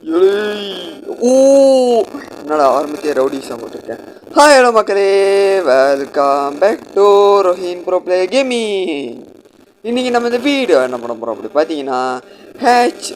ஓ என்னடா ஆரம்பத்தையே ரவுடிஸாக போட்டிருக்கேன். ஹாய் ஹலோ மக்களே, welcome back to Rohin bro play gaming. இன்றைக்கி நம்ம இந்த வீடியோ என்ன பண்ண போகிறோம் அப்படி பார்த்தீங்கன்னா ஹேட்ச்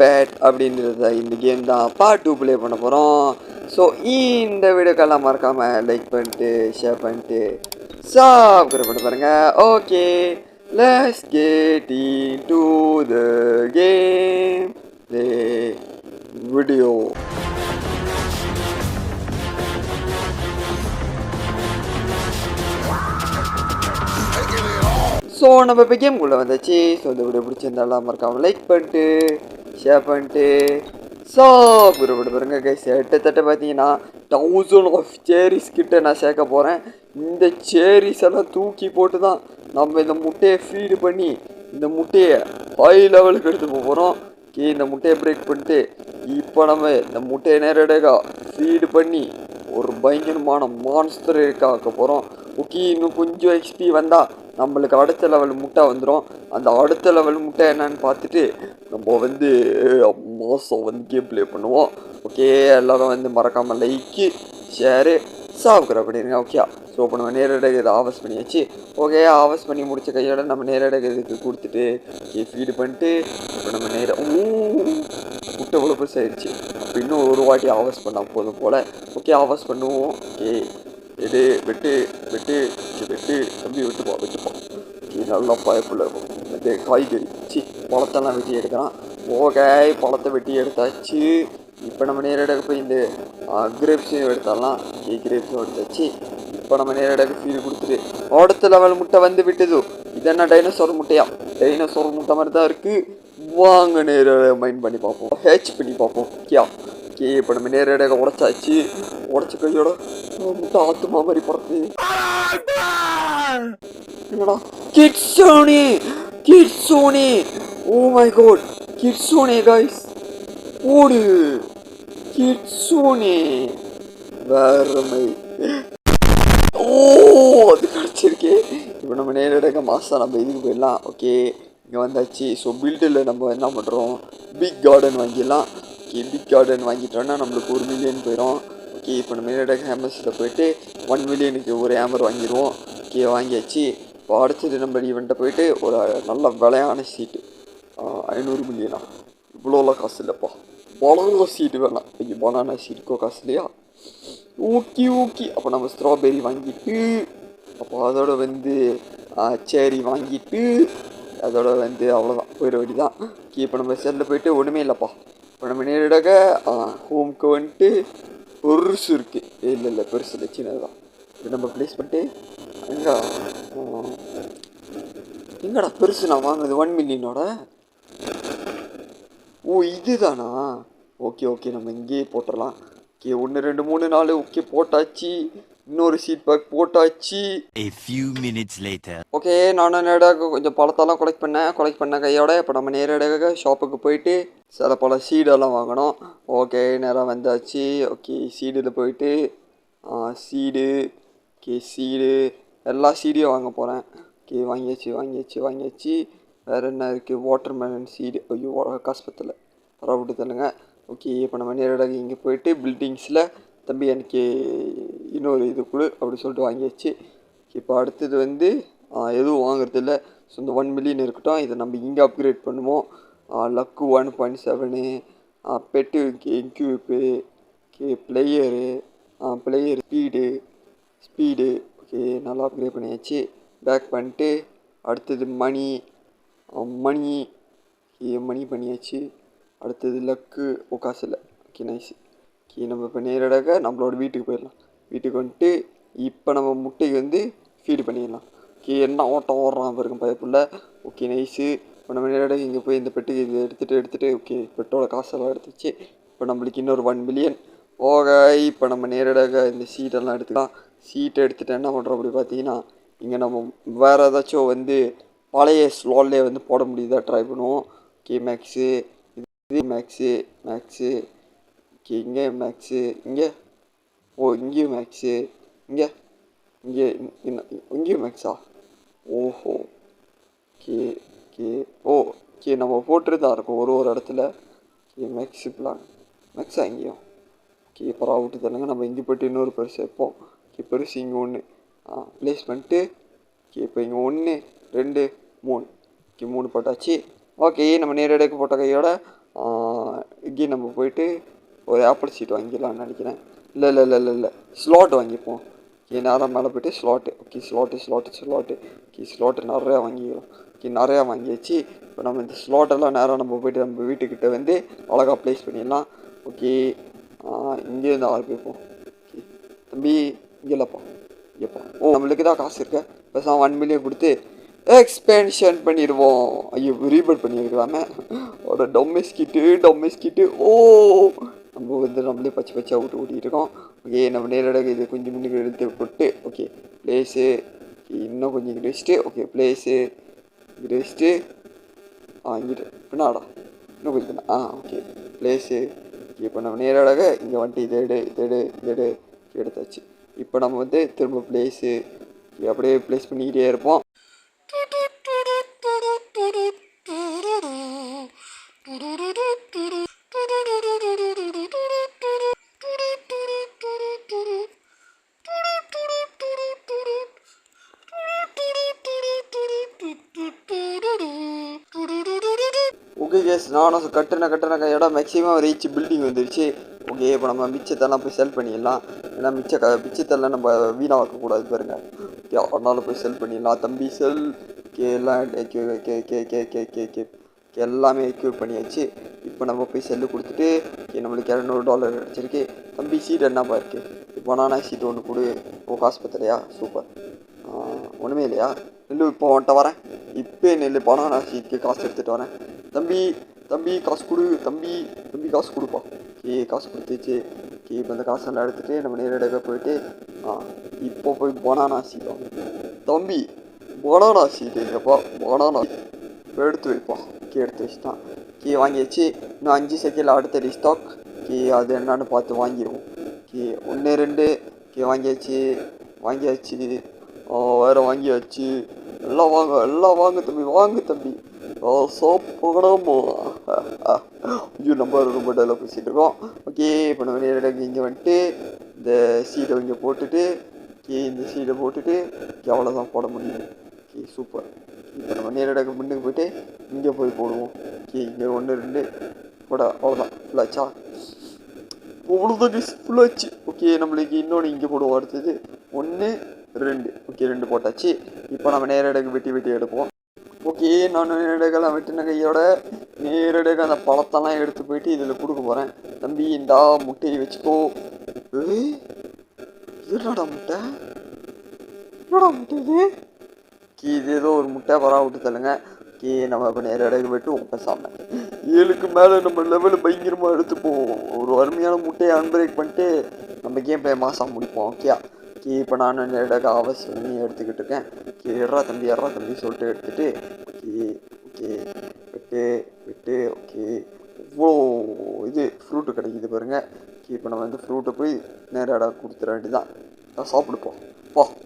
பேட் அப்படின்றது இந்த கேம் தான் பார்ட் 2 ப்ளே பண்ண போகிறோம். ஸோ இந்த வீடியோக்கெல்லாம் மறக்காமல் லைக் பண்ணிட்டு ஷேர் பண்ணிட்டு சப்ஸ்கிரைப் பண்ணி பாருங்கள். Okay, let's get into the game play video. So நம்ம இப்போ கேம்குள்ளே வந்தாச்சு. ஸோ இந்த வீடியோ பிடிச்சிருந்தாலாம் மறக்காமல் லைக் பண்ணிட்டு ஷேர் பண்ணிட்டு சப்ஸ்கிரைப் பண்ணி பாருங்க கைஸ். கிட்டத்தட்ட பார்த்தீங்கன்னா 1000 ஆஃப் சேரிஸ் கிட்ட நான் சேர்க்க போகிறேன். இந்த சேரிஸ் எல்லாம் தூக்கி போட்டு தான் நம்ம இந்த முட்டையை ஃபீடு பண்ணி இந்த முட்டையை ஹை லெவலுக்கு எடுத்து போகிறோம். இந்த முட்டையை பிரேக் பண்ணிட்டு இப்போ நம்ம இந்த முட்டையை நேரடியாக ஃபீடு பண்ணி ஒரு பயங்கரமான மான்ஸ்டர் ஆக்க போகிறோம். ஓகே, இன்னும் கொஞ்சம் எக்ஸ்பி வந்தால் நம்மளுக்கு அடுத்த லெவல் முட்டை வந்துடும். அந்த அடுத்த லெவல் முட்டை என்னன்னு பார்த்துட்டு நம்ம வந்து மாதம் வந்து கேம் ப்ளே பண்ணுவோம். ஓகே, எல்லோரும் வந்து மறக்காமல் லைக்கு ஷேரு சப்ஸ்கிரைப் பண்ணிடுங்க. ஓகே, ஸோ இப்போ நம்ம நேரடியாக இதை ஆவஸ் பண்ணியாச்சு. ஓகே, ஆவஸ் பண்ணி முடித்த கையோட நம்ம நேரடியாக இதுக்கு கொடுத்துட்டு ஓகே ஃபீடு பண்ணிட்டு இப்போ நம்ம முட்டை இவ்வளோ பெருசாகிடுச்சு. அப்போ இன்னும் ஒரு வாட்டி ஆவஸ் பண்ணால் போதும் போல். ஓகே, ஆவஸ் பண்ணுவோம். ஓகே, எடு வெட்டு வெட்டு வெட்டு தம்பி வெட்டுப்போம் வெட்டுப்போம். ஓகே, நல்லா பயப்புள்ள இது காய்கறி பழத்தெல்லாம் வெட்டி எடுக்கிறான். ஓகே, பழத்தை வெட்டி எடுத்தாச்சு. இப்போ நம்ம நேரடியாக போய் இந்த கிரேப்ஸையும் எடுத்துடலாம். ஓகே, கிரேப்ஸும் எடுத்தாச்சு. இப்போ நம்ம நேரடியாக ஃபீல் கொடுத்துட்டு அடுத்த லெவல் முட்டை வந்து விட்டுது. இது என்ன டைனோசர் முட்டையா? டைனோசர் முட்டை மாதிரி தான் இருக்குது. வாங்க நேரடியாக மைண்ட் பண்ணி பார்ப்போம், ஹேட்ச் பண்ணி பார்ப்போம். ஓகே, இப்போ நம்ம நேரடியாக உடச்சாச்சு. உடச்ச கையோட முட்டை ஆத்துமா மாதிரி பறக்குது. என்னடா கிட்ஸோனி கிட்ஸோனி, ஓ மை காட், கிட்ஸோனி கைஸ், ஓடு கிட்ஸோனி வேறமை. ஓ, அது கிடச்சிருக்கு. இப்போ நம்ம நேரடியாக மாதம் நம்ம இதுக்கு போயிடலாம். ஓகே, இங்கே வந்தாச்சு. ஸோ பில்டில் நம்ம என்ன பண்ணுறோம், பிக் கார்டன் வாங்கிடலாம். ஓகே, பிக் கார்டன் வாங்கிட்டோன்னா நம்மளுக்கு 1 மில்லியன் போயிடும். ஓகே, இப்போ நம்ம நேரடியாக ஹேமர்ஸில் போயிட்டு 1 மில்லியனுக்கு ஒரு ஹேமர் வாங்கிடுவோம். ஓகே, வாங்கியாச்சு. இப்போ அடுத்தது நம்ம ஈவெண்ட்டை போயிட்டு ஒரு நல்ல விலையான சீட்டு 500 மில்லியனா, இவ்வளோலாம் காசு இல்லைப்பா. பனானா சீட்டு வேணாம். ஐயோ, பனானா சீட்டுக்கோ காசு இல்லையா? ஓகே ஓகே, அப்போ நம்ம ஸ்ட்ராபெரி வாங்கிட்டு அப்போ அதோட வந்து சேரி வாங்கிட்டு அதோட வந்து அவ்வளோதான், போயிட வேண்டி தான். ஓகே, இப்போ நம்ம செல்லில் போயிட்டு ஒன்றுமே இல்லைப்பா. இப்போ நம்ம நேரடியாக ஹோம்க்கு வந்துட்டு பெருசு இருக்குது. இல்லை பெருசு இல்லை, சின்னது தான். இது நம்ம ப்ளேஸ் பண்ணிட்டு எங்கடா பெருசு நான் வாங்குறது 1 மில்லியனோட? ஓ, இதுதானா? ஓகே ஓகே, நம்ம இங்கேயே போட்டுடலாம். ஓகே, 1 2 3 4 ஓகே போட்டாச்சு. இன்னொரு சீட் பேக் போட்டாச்சு. A few minutes later. Okay, நானும் நேரடியாக கொஞ்சம் பழத்தெல்லாம் கொலெக்ட் பண்ண கையோட இப்போ நம்ம நேரடியாக ஷாப்புக்கு போயிட்டு சில பல சீடெல்லாம் வாங்கணும். ஓகே, நேராக வந்தாச்சு. ஓகே, சீடில் போயிட்டு சீடு சீடு எல்லா சீடையும் வாங்க போகிறேன். ஓகே, வாங்கியாச்சு. வேறு என்ன இருக்குது, வாட்டர் மெலன் சீடு. ஐயோ, காசு பத்தலை, பரவாயில்ல தருங்க. ஓகே, இப்போ நம்ம நேரடியாக இங்கே போயிட்டு பில்டிங்ஸில் தம்பி எனக்கு இன்னொரு இது கொடு அப்படி சொல்லிட்டு வாங்கியாச்சு. இப்போ அடுத்தது வந்து எதுவும் வாங்குறதில்ல. ஸோ இந்த 1 மில்லியன் இருக்கட்டும். இதை நம்ம இங்கே அப்கிரேட் பண்ணுவோம். லக்கு 1.7 பெட்டு இன்க்யூப்பு பிளேயரு ஸ்பீடு ஓகே, நல்லா அப்கிரேட் பண்ணியாச்சு. பேக் பண்ணிட்டு அடுத்தது மணி பண்ணியாச்சு. அடுத்தது லக்கு, காசு இல்லை. Okay, nice. ஓகே, நம்ம இப்போ நேரடியாக நம்மளோட வீட்டுக்கு போயிடலாம். வீட்டுக்கு வந்துட்டு இப்போ நம்ம முட்டைக்கு வந்து ஃபீடு பண்ணிடலாம். ஓகே, என்ன ஓட்டம் ஓடுறான் பாருங்க பயப்புள்ள. Okay, nice. இப்போ நம்ம நேரடியாக இங்கே போய் இந்த பெட்டுக்கு இதை எடுத்துகிட்டு ஓகே, பெட்டோட காசெல்லாம் எடுத்துச்சு. இப்போ நம்மளுக்கு இன்னொரு 1 மில்லியன். இப்போ நம்ம நேரடியாக இந்த சீட்டெல்லாம் எடுத்துக்கலாம். சீட்டை எடுத்துகிட்டு என்ன பண்ணுறோம் அப்படி பார்த்தீங்கன்னா, இங்கே நம்ம வேறு ஏதாச்சும் வந்து பழைய ஸ்லாட்லேயே வந்து போட முடியுதா ட்ரை பண்ணுவோம். ஓகே, மேக்ஸு இது மேக்ஸு ஓகே, இங்கே மேக்ஸு, இங்கேயும் மேக்ஸு, இங்கேயும் மேக்ஸா? ஓஹோ, ஓகே நம்ம போட்டுட்டு தான் இருக்கோம் ஒரு இடத்துல. ஓகே, மேக்ஸு பிளான் மேக்ஸா இங்கேயும் ஓகே பரவ விட்டு தரலங்க. நம்ம இங்கே போய்ட்டு இன்னொரு பரிசு வைப்போம். ஓகே பரிசு இங்கே ஒன்று ப்ளேஸ் பண்ணிட்டு ஓகே இப்போ இங்கே 1 2 3 ஓகே 3 போட்டாச்சு. ஓகே நம்ம நேரடியாக போட்ட கையோட இங்கே நம்ம போயிட்டு ஒரு ஆப்பிள் சீட் வாங்கிடலாம்னு நினைக்கிறேன். இல்லை ஸ்லாட் வாங்கிப்போம். ஓகே நேரம் மேலே போய்ட்டு slot okay slot okay slot நிறையா வாங்கிக்கிறோம். ஓகே நிறையா வாங்கியாச்சு. இப்போ நம்ம இந்த ஸ்லாட்டெல்லாம் நேரம் நம்ம போய்ட்டு நம்ம வீட்டுக்கிட்ட வந்து அழகாக ப்ளேஸ் பண்ணிடலாம். ஓகே இங்கேருந்து ஆரம்பிப்போம். ஓகே தம்பி இங்கே இல்லைப்பா இங்கேப்பா. ஓ நம்மளுக்கு தான் காசு இருக்க பேசாமல் 1 மில்லியன் கொடுத்து எக்ஸ்பென்ஷன் பண்ணிடுவோம். ஐயோ ரீபர்ட் பண்ணியிருக்கலாமே. ஒரு டொமிஸ்கிட்டு ஓ நம்ம வந்து நம்மளே பச்சையாக விட்டு ஓட்டிகிட்டு இருக்கோம். ஓகே நம்ம நேரடியாக இது கொஞ்சம் முன்னுக்கு எடுத்து போட்டு ஓகே ப்ளேஸு இன்னும் கொஞ்சம் இங்கே வச்சுட்டு ஓகே ப்ளேஸு இங்கே வச்சுட்டு இங்கிட்டு பின்னாடா இன்னும் கொஞ்சம் ஓகே ப்ளேஸு இப்போ நம்ம நேரடியாக இங்கே வந்துட்டு இதெடு எடுத்தாச்சு. இப்போ நம்ம வந்து திரும்ப ப்ளேஸு அப்படியே ப்ளேஸ் பண்ணிக்கிட்டே இருப்போம். ஓகே கேஸ் நானும் கட்டின கையோட மேக்ஸிமம் ரீச் பில்டிங் வந்துருச்சு. ஓகே இப்போ நம்ம மிச்சத்தெல்லாம் போய் செல் பண்ணிடலாம். ஏன்னா மிச்சத்தெல்லாம் நம்ம வீணாக வைக்கக்கூடாது பாருங்க. ஓகே அதனால போய் செல் பண்ணிடலாம். தம்பி செல் எல்லாம் எல்லாமே எக்யூப் பண்ணியாச்சு. இப்போ நம்ம போய் செல்லு கொடுத்துட்டு நம்மளுக்கு $200 கிடச்சிருக்கு. தம்பி சீட் என்னப்பா இருக்குது பனானா சீட் ஒன்று கொடு. ஓ காசு பத்தலையா சூப்பர் ஒன்றுமே இல்லையா நெல்லு இப்போ வந்துட்ட வரேன். இப்போ நெல் பனானா சீட்டுக்கு காசு எடுத்துகிட்டு வரேன். தம்பி காசு கொடு தம்பி காசு கொடுப்பா. காசு கொடுத்துச்சு. இப்போ அந்த காசெல்லாம் எடுத்துகிட்டு நம்ம நேரடியாக போயிட்டு இப்போ போய் பனானா சீட் வாங்க. தம்பி பனானா சீட் எங்கப்பா பனானா எடுத்து வைப்பா. எடுத்து வச்சுட்டான். வாங்கியாச்சு. இன்னும் 5 செகண்டில் அடுத்த ரீஸ்டாக். அது என்னன்னு பார்த்து வாங்கிடுவோம். 1 2 வாங்கியாச்சு வேறு வாங்கியாச்சு. எல்லாம் வாங்க தம்பி சோப்படமோ. ஐயோ நம்ம ரொம்ப டெவலப் பேசிகிட்டு இருக்கோம். ஓகே இப்போ நம்ம நேரடியாக இங்கே வந்துட்டு இந்த சீடை இங்கே போட்டுட்டு இந்த சீடை போட்டுட்டு அவ்வளோதான் போட முடியும். சூப்பர். இப்போ நம்ம நேரடியாக முன்னுக்கு போய்ட்டு இங்கே போய் போடுவோம். இங்கே 1 2 போட அவ்வளோதான் ஃபுல்லாச்சா ஃபுல்லாச்சு. ஓகே நம்மளுக்கு இன்னொன்று இங்கே போடுவோம். அடுத்தது 1 2 ஓகே 2 போட்டாச்சு. இப்போ நம்ம நேரடியாக வெட்டி எடுப்போம். ஓகே நான் நேரடியாக வெட்டின கையோட நேரடியாக அந்த பழத்தெல்லாம் எடுத்து போயிட்டு இதில் கொடுக்க போகிறேன். தம்பி இந்த முட்டையை வச்சுக்கோ. என்னடா முட்டை இது ஏதோ ஒரு முட்டை பரவ விட்டு தள்ளுங்க. நம்ம இப்போ நேரடியாக வெட்டுவோம் பேசாமல். 7க்கு மேலே நம்ம லெவலு பயங்கரமாக எடுத்துப்போம். ஒரு அருமையான முட்டையை அன்பிரேக் பண்ணிட்டு நம்ம கேம் பிளே மாதம் முடிப்போம். இப்போ நான் நேரடியாக அவசியம் எடுத்துக்கிட்டு இருக்கேன். எறா தம்பி சொல்லிட்டு எடுத்துகிட்டு ஓகே வெட்டு ஓகே இவ்வளோ இது ஃப்ரூட்டு கிடைக்கிது பாருங்கள். இப்போ நம்ம வந்து ஃப்ரூட்டை போய் நேரடியாக கொடுத்துட வேண்டியதான். சாப்பிடுப்போம்.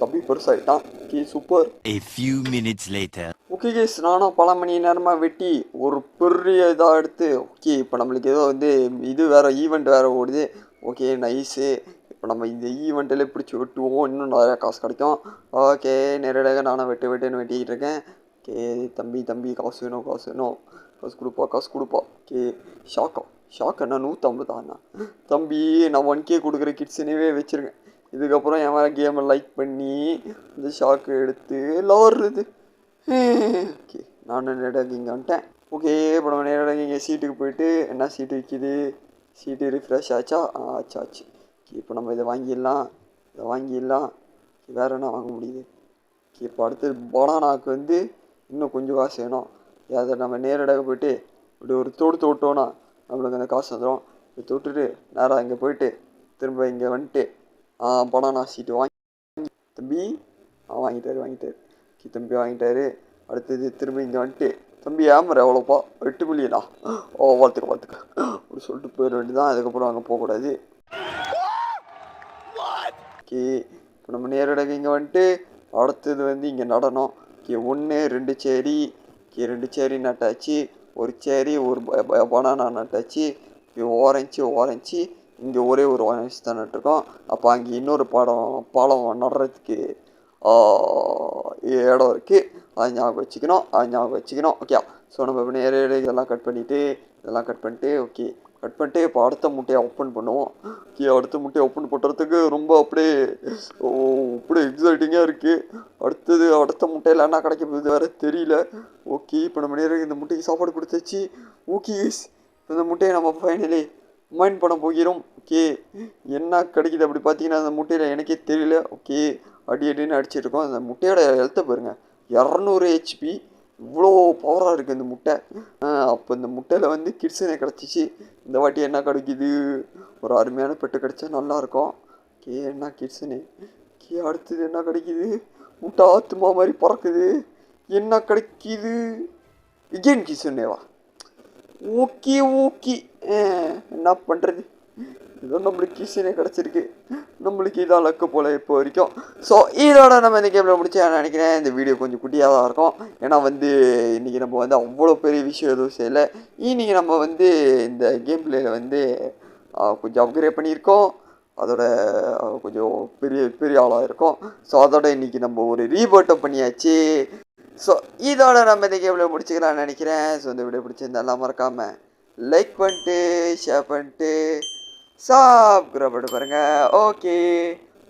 தம்பி பெருசாகிட்டான். Super. A few minutes later. Okay கேஸ் நானும் பல மணி நேரமாக வெட்டி ஒரு பெரிய இதாக எடுத்து ஓகே இப்போ நம்மளுக்கு ஏதோ வந்து இது வேறு ஈவெண்ட் வேறு ஓடுது. Okay nice. இப்போ நம்ம இந்த ஈவெண்ட்டில் பிடிச்சி வெட்டுவோம். இன்னும் நிறையா காசு கிடைக்கும். ஓகே நேரடியாக நானும் வெட்டுன்னு வெட்டிக்கிட்டு இருக்கேன். ஓகே தம்பி காசு வேணும் காசு கொடுப்பா. ஓகே ஷாக்கா நான் 150 தாண்ணா. தம்பி நான் 1K கொடுக்குற கிட்ஸுனவே வச்சுருக்கேன். இதுக்கப்புறம் என் மேலே கேமை லைக் பண்ணி இந்த ஷாக்கு எடுத்து லவர்றது. ஓகே நான் நேரடியாக இங்கே வந்துட்டேன். ஓகே இப்போ நம்ம நேரடியாக இங்கே சீட்டுக்கு போயிட்டு என்ன சீட்டு விற்கிது. சீட்டு ரிஃப்ரெஷ் ஆச்சா ஆச்சு. இப்போ நம்ம இதை வாங்கிடலாம். வேறு என்ன வாங்க முடியுது. இப்போ அடுத்து பனானாவுக்கு வந்து இன்னும் கொஞ்சம் காசு வேணும். அதை நம்ம நேரடியாக போய்ட்டு இப்படி ஒரு தொட்டோன்னா நம்மளுக்கு அந்த காசு வந்துடும். இப்போ தொட்டுட்டு நேராக இங்கே போயிட்டு திரும்ப இங்கே வந்துட்டு பனானா சீட்டு வாங்கி தம்பி வாங்கிட்டாரு. தம்பி வாங்கிட்டாரு. அடுத்தது திரும்ப இங்கே வந்துட்டு தம்பி ஏமரை எவ்வளோப்பா 8 மில்லியனா பார்த்துக்க அப்படி சொல்லிட்டு போயிட வேண்டியதான். அதுக்கப்புறம் அங்கே போகக்கூடாது. ஓகே இப்போ நம்ம நேரடியாக இங்கே வந்துட்டு அடுத்தது வந்து இங்கே நடனம். 1 2 சேரி 2 சேரி நட்டாச்சு. ஒரு சேரி ஒரு பனானா நட்டாச்சு. ஓரஞ்சு இங்கே ஒரே ஒரு ஆரஞ்சு தான் நட்டுருக்கோம். அப்போ அங்கே இன்னொரு பாலம் நடுறதுக்கு இடம் இருக்குது. அது ஞாபகம் வச்சுக்கணும் ஓகே. ஸோ நம்ம இப்போ நேர இதெல்லாம் கட் பண்ணிவிட்டு ஓகே கட் பண்ணிட்டு இப்போ அடுத்த முட்டையை ஓப்பன் பண்ணுவோம். ஓகே அடுத்த முட்டையை ஓப்பன் பண்ணுறதுக்கு ரொம்ப அப்படியே எக்ஸைட்டிங்காக இருக்குது. அடுத்த முட்டையில் என்ன கிடைக்க போகுது வேறு தெரியல. ஓகே இப்போ நம்ம நேரம் இந்த முட்டைக்கு சாப்பாடு கொடுத்தாச்சு. ஓகே இந்த முட்டையை நம்ம ஃபைனலி மைண்ட் பண்ண போகிறோம். ஓகே என்ன கிடைக்குது அப்படி பார்த்தீங்கன்னா அந்த முட்டையில் எனக்கே தெரியல. ஓகே அடின்னு அடிச்சிருக்கோம். அந்த முட்டையோட ஹெல்த்தை பாருங்கள், 200 HP. இவ்வளோ பவராக இருக்குது இந்த முட்டை. அப்போ இந்த முட்டையில் வந்து கிட்ஸனே கிடச்சிச்சு. இந்த வாட்டி என்ன கிடைக்குது, ஒரு அருமையான பெட்டு கிடச்சா நல்லாயிருக்கும். ஓகே என்ன கிட்ஸனே. ஓகே அடுத்தது என்ன கிடைக்குது, முட்டை ஆத்துமா மாதிரி பறக்குது. என்ன கிடைக்குது, இகேன் கிட்ஸனேவா. ஓகே என்ன பண்ணுறது, இதோ நம்மளுக்கு கிட்ஸனே கிடச்சிருக்கு. நம்மளுக்கு இதான் லக்கு போல் இப்போ வரைக்கும். ஸோ இதோட நம்ம இந்த கேமில் முடிச்சு நான் நினைக்கிறேன். இந்த வீடியோ கொஞ்சம் குட்டியாக தான் இருக்கும். ஏன்னா வந்து இன்றைக்கி நம்ம வந்து அவ்வளோ பெரிய விஷயம் எதுவும் செய்யலை. இன்றைக்கி நம்ம வந்து இந்த கேம் பிளேயில் வந்து கொஞ்சம் அப்கிரேட் பண்ணியிருக்கோம். அதோட கொஞ்சம் பெரிய ஆளாக இருக்கும். ஸோ அதோட இன்றைக்கி நம்ம ஒரு ரீபோட்டும் பண்ணியாச்சு. ஸோ இதோட நம்ம இந்த கேமில் முடிச்சுக்கலாம்னு நினைக்கிறேன். ஸோ இந்த வீடியோ பிடிச்சிருந்தாலாம் மறக்காமல் லைக் பண்ணிட்டு ஷேர் பண்ணிட்டு சப்ஸ்கிரைப் பண்ணி பாருங்க. Okay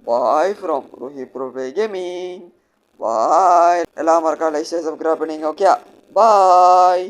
bye from Rohi bro gaming. Bye. எல்லாம் மறக்காம லைக் ஷேர் சப்ஸ்கிரைப் பண்ணிங்க. ஓகே பாய்.